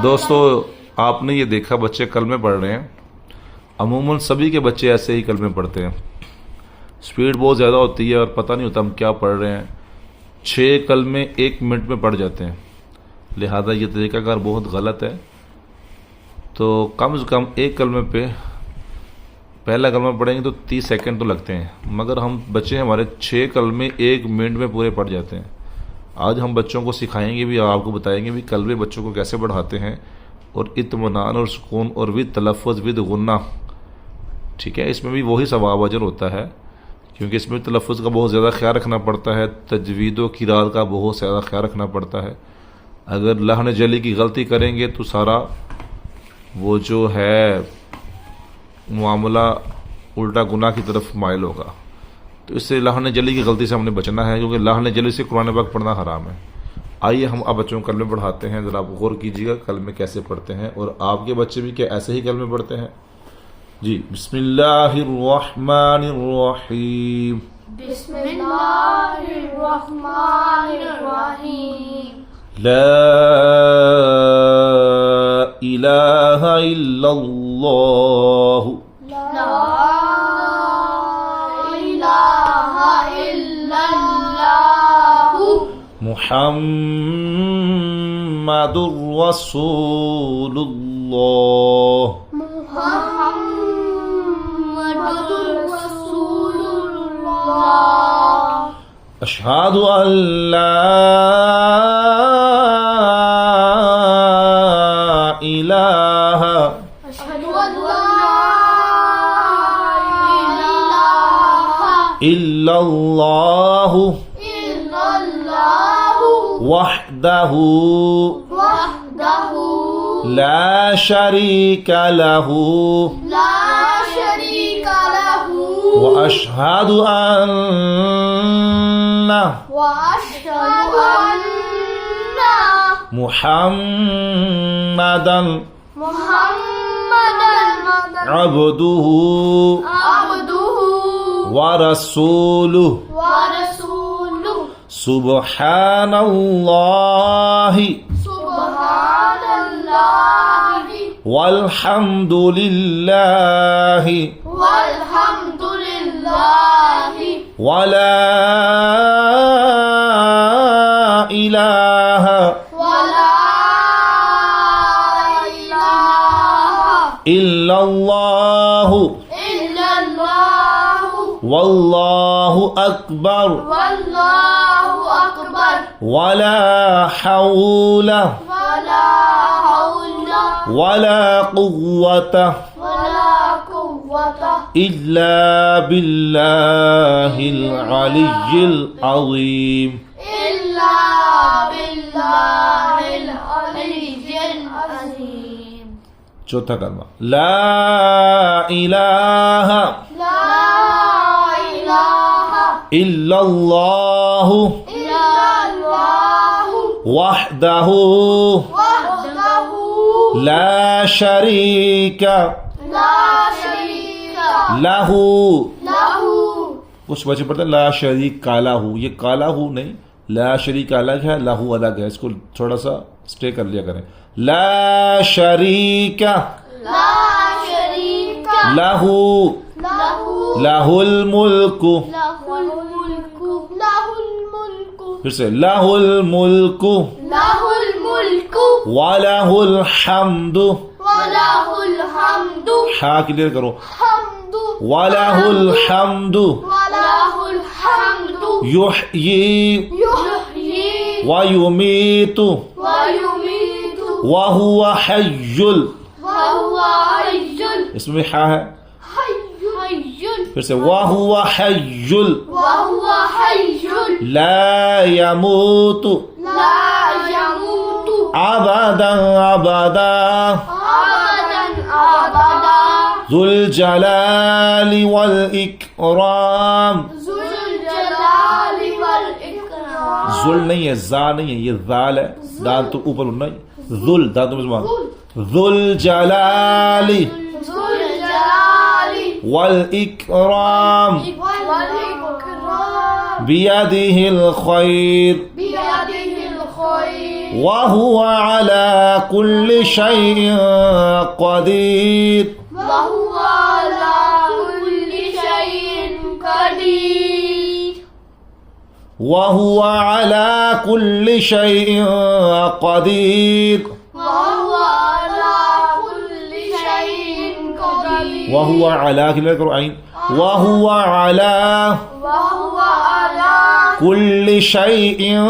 दोस्तों, आपने ये देखा बच्चे कलमे पढ़ रहे हैं। अमूमन सभी के बच्चे ऐसे ही कलमे पढ़ते हैं। स्पीड बहुत ज़्यादा होती है और पता नहीं होता हम क्या पढ़ रहे हैं। 6 कलमे 1 मिनट में पढ़ जाते हैं। लिहाजा ये तरीक़ाकार बहुत गलत है। तो कम से कम एक कलमे पे पहला कलमा पढ़ेंगे तो 30 सेकंड तो लगते हैं, मगर हम बच्चे हमारे 6 कलमे 1 मिनट में पूरे पढ़ जाते हैं। आज हम बच्चों को सिखाएंगे भी, आपको बताएंगे भी कलमे बच्चों को कैसे पढ़ाते हैं, और इत्मीनान और सुकून और विद तलफ़्फ़ुज़ विद गुन्ना। ठीक है, इसमें भी वही सवाब अजर होता है, क्योंकि इसमें तलफ़्फ़ुज़ का बहुत ज़्यादा ख्याल रखना पड़ता है, तजवीद व क़िराअत का बहुत ज़्यादा ख्याल रखना पड़ता है। अगर लहन जली की गलती करेंगे तो सारा वो जो है मामला उल्टा गुनाह की तरफ माइल होगा। तो इससे लहन जली की गलती से हमने बचना है, क्योंकि लहन जली से कुरान पाक पढ़ना हराम है। आइए हम अब बच्चों को कलमे पढ़ाते हैं। ज़रा आप गौर कीजिएगा कलमे कैसे पढ़ते हैं, और आपके बच्चे भी क्या ऐसे ही कलमे पढ़ते हैं? जी, बिस्मिल्लाहिर्रहमानिर्रहीम। बिस्मिल्लाहिर्रहमानिर्रहीम। ला इलाहा इल्लल्लाह। ला इलाहा इल्लल्लाह। मुहम्मदुर रसूलुल्लाह। मुहम्मदुर रसूलुल्लाह। अशहदु अल्ला इलाहा इल्लल्लाहु वहदहु ला शरीका लहु व अशहदु अन्ना मुहम्मदन अब्दुहु व रसूलुहु। सुब्हानल्लाहि वल्हम्दुलिल्लाहि वला इलाहा इल्लल्लाहु वल्लाहु अकबर वला हौला वला कुव्वता इल्ला बिल्लाहिल अलिय्यिल अज़ीम। चौथा कलमा ला इलाहा इल्लल्लाहु वहदहु ला शरीका लहू। कुछ बच्चे पढ़ते हैं ला शरीका लहू, ये काला हूँ नहीं, ला शरीका अलग है, लहू अलग है। इसको थोड़ा सा स्टे कर लिया करें। ला शरीका लहू लहुल मुल्कु। फिर से लहुल मुल्कु वलहुल हम्दु। हा क्लियर करो। वलहुल हम्दु युह्यी व युमीतु वहुवा हय्युल। इसमें हा है, फिर से वहुवा हय्युल ला यमूतु अबदन अबदा ज़ुल जलाली वल इकराम। ज़ुल नहीं है, जा नहीं है, ये ज़ाल है, दाल तो ऊपर उड़ना ही, ज़ुल दाल तो ज़ुल जलाली ज़ुल जलाली वल इकराम वल इकराम बियदिहिल खैर बियदिहिल खैर वहुवा अला कुल्लि शैइन क़दीर वहुवा अला कुल्लि शैइन क़दीर वहुवा अला कुल्लि शैइन क़दीर वहुवा अला कुल्लि शैइन क़दीर वहुवा अला क्लियर करो आइन वहुवा अला वहुवा अला कुल्लि शैइन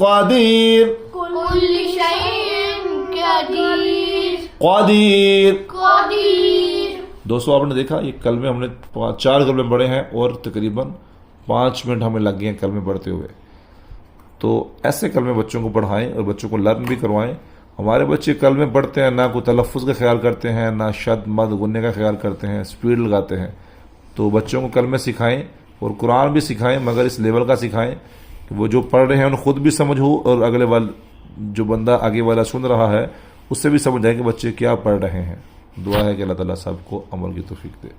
क़दीर कुल्लि शैइन क़दीर क़दीर। क़दीर। दोस्तों आपने देखा ये कलमे हमने 4 कलमे पढ़े हैं और तकरीबन 5 मिनट हमें लग गए हैं कलमे पढ़ते हुए। तो ऐसे कलमे बच्चों को पढ़ाएं और बच्चों को लर्न भी करवाएं। हमारे बच्चे कलमे पढ़ते हैं ना कोई तलफ़्फ़ुज़ का ख्याल करते हैं ना शद मद गुन्ने का ख्याल करते हैं, स्पीड लगाते हैं। तो बच्चों को कलमे सिखाएं और कुरान भी सिखाएं, मगर इस लेवल का सिखाएं कि वो जो पढ़ रहे हैं उन्हें खुद भी समझ हो और अगले वाल जो बंदा आगे वाला सुन रहा है उससे भी समझ आए कि बच्चे क्या पढ़ रहे हैं। दुआ है कि अल्लाह ताला सबको अमल की तौफीक दे।